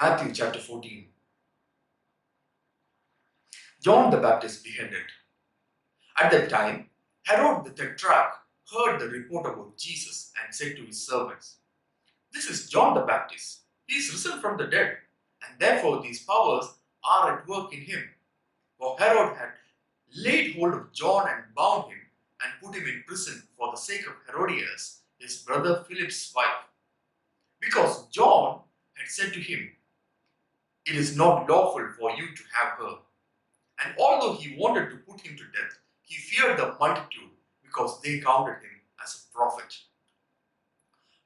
Matthew chapter 14. John the Baptist beheaded. At that time, Herod the tetrarch heard the report about Jesus and said to his servants, "This is John the Baptist. He is risen from the dead, and therefore these powers are at work in him." For Herod had laid hold of John and bound him and put him in prison for the sake of Herodias, his brother Philip's wife, because John had said to him, "It is not lawful for you to have her." And although he wanted to put him to death, he feared the multitude because they counted him as a prophet.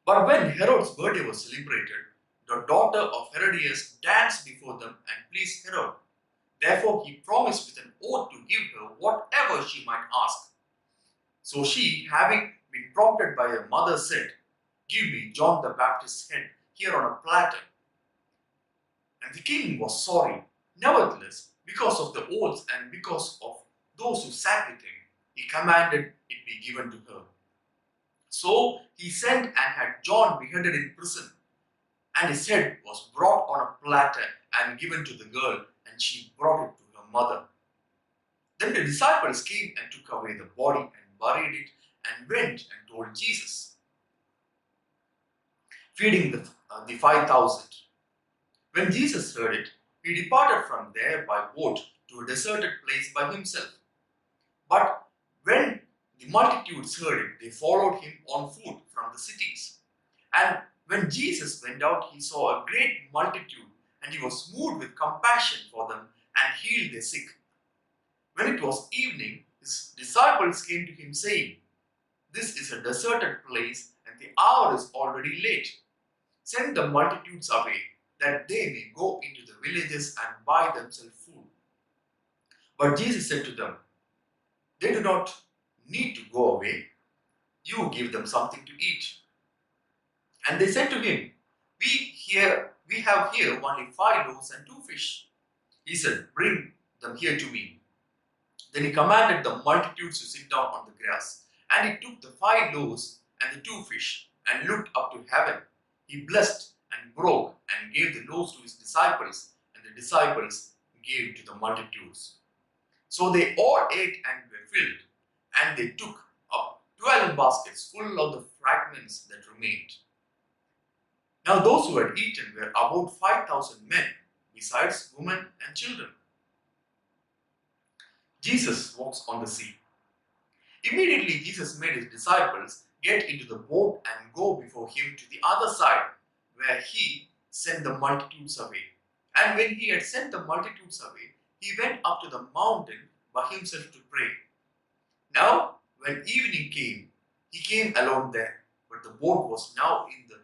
But when Herod's birthday was celebrated, the daughter of Herodias danced before them and pleased Herod. Therefore he promised with an oath to give her whatever she might ask. So she, having been prompted by her mother, said, "Give me John the Baptist's head here on a platter." And the king was sorry. Nevertheless, because of the oaths and because of those who sat with him, he commanded it be given to her. So he sent and had John beheaded in prison, and his head was brought on a platter and given to the girl, and she brought it to her mother. Then the disciples came and took away the body and buried it, and went and told Jesus. Feeding the 5,000. When Jesus heard it, he departed from there by boat to a deserted place by himself. But when the multitudes heard it, they followed him on foot from the cities. And when Jesus went out, he saw a great multitude, and he was moved with compassion for them and healed their sick. When it was evening, his disciples came to him saying, "This is a deserted place, and the hour is already late. Send the multitudes away, that they may go into the villages and buy themselves food." But Jesus said to them, "They do not need to go away. You give them something to eat." And they said to him, We have here only 5 loaves and 2 fish." He said, "Bring them here to me." Then he commanded the multitudes to sit down on the grass. And he took the 5 loaves and the 2 fish, and looked up to heaven. He blessed and broke and gave the loaves to his disciples, and the disciples gave to the multitudes. So they all ate and were filled, and they took up 12 baskets full of the fragments that remained. Now those who had eaten were about 5,000 men, besides women and children. Jesus walks on the sea. Immediately Jesus made his disciples get into the boat and go before him to the other side, where he sent the multitudes away. And when he had sent the multitudes away, he went up to the mountain by himself to pray. Now, when evening came, he came alone there, but the boat was now in the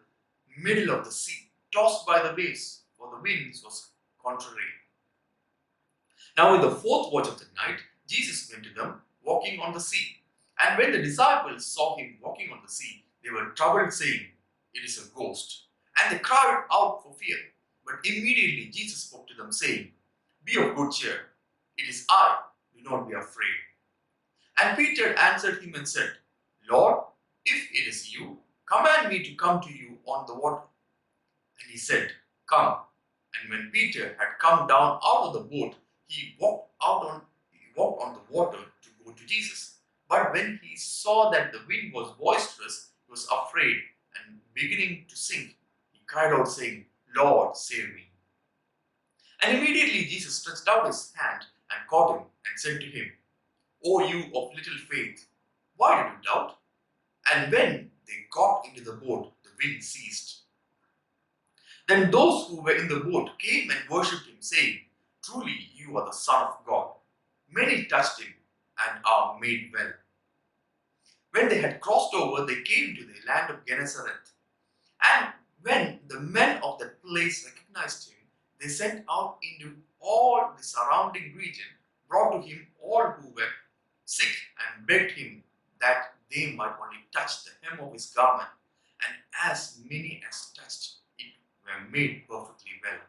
middle of the sea, tossed by the waves, for the winds was contrary. Now in the 4th watch of the night, Jesus went to them, walking on the sea. And when the disciples saw him walking on the sea, they were troubled, saying, "It is a ghost." And they cried out for fear. But immediately Jesus spoke to them, saying, "Be of good cheer. It is I. Do not be afraid." And Peter answered him and said, "Lord, if it is you, command me to come to you on the water." And he said, "Come." And when Peter had come down out of the boat, he walked on the water to go to Jesus. But when he saw that the wind was boisterous, he was afraid, and beginning to sink, he cried out, saying, "Lord, save me." And immediately Jesus stretched out his hand and caught him and said to him, "O you of little faith, why did you doubt?" And when they got into the boat, the wind ceased. Then those who were in the boat came and worshipped him, saying, "Truly you are the Son of God." Many touched him and are made well. When they had crossed over, they came to the land of Gennesaret. And when the men of that place recognized him, they sent out into all the surrounding region, brought to him all who were sick, and begged him that they might only touch the hem of his garment. And as many as touched it were made perfectly well.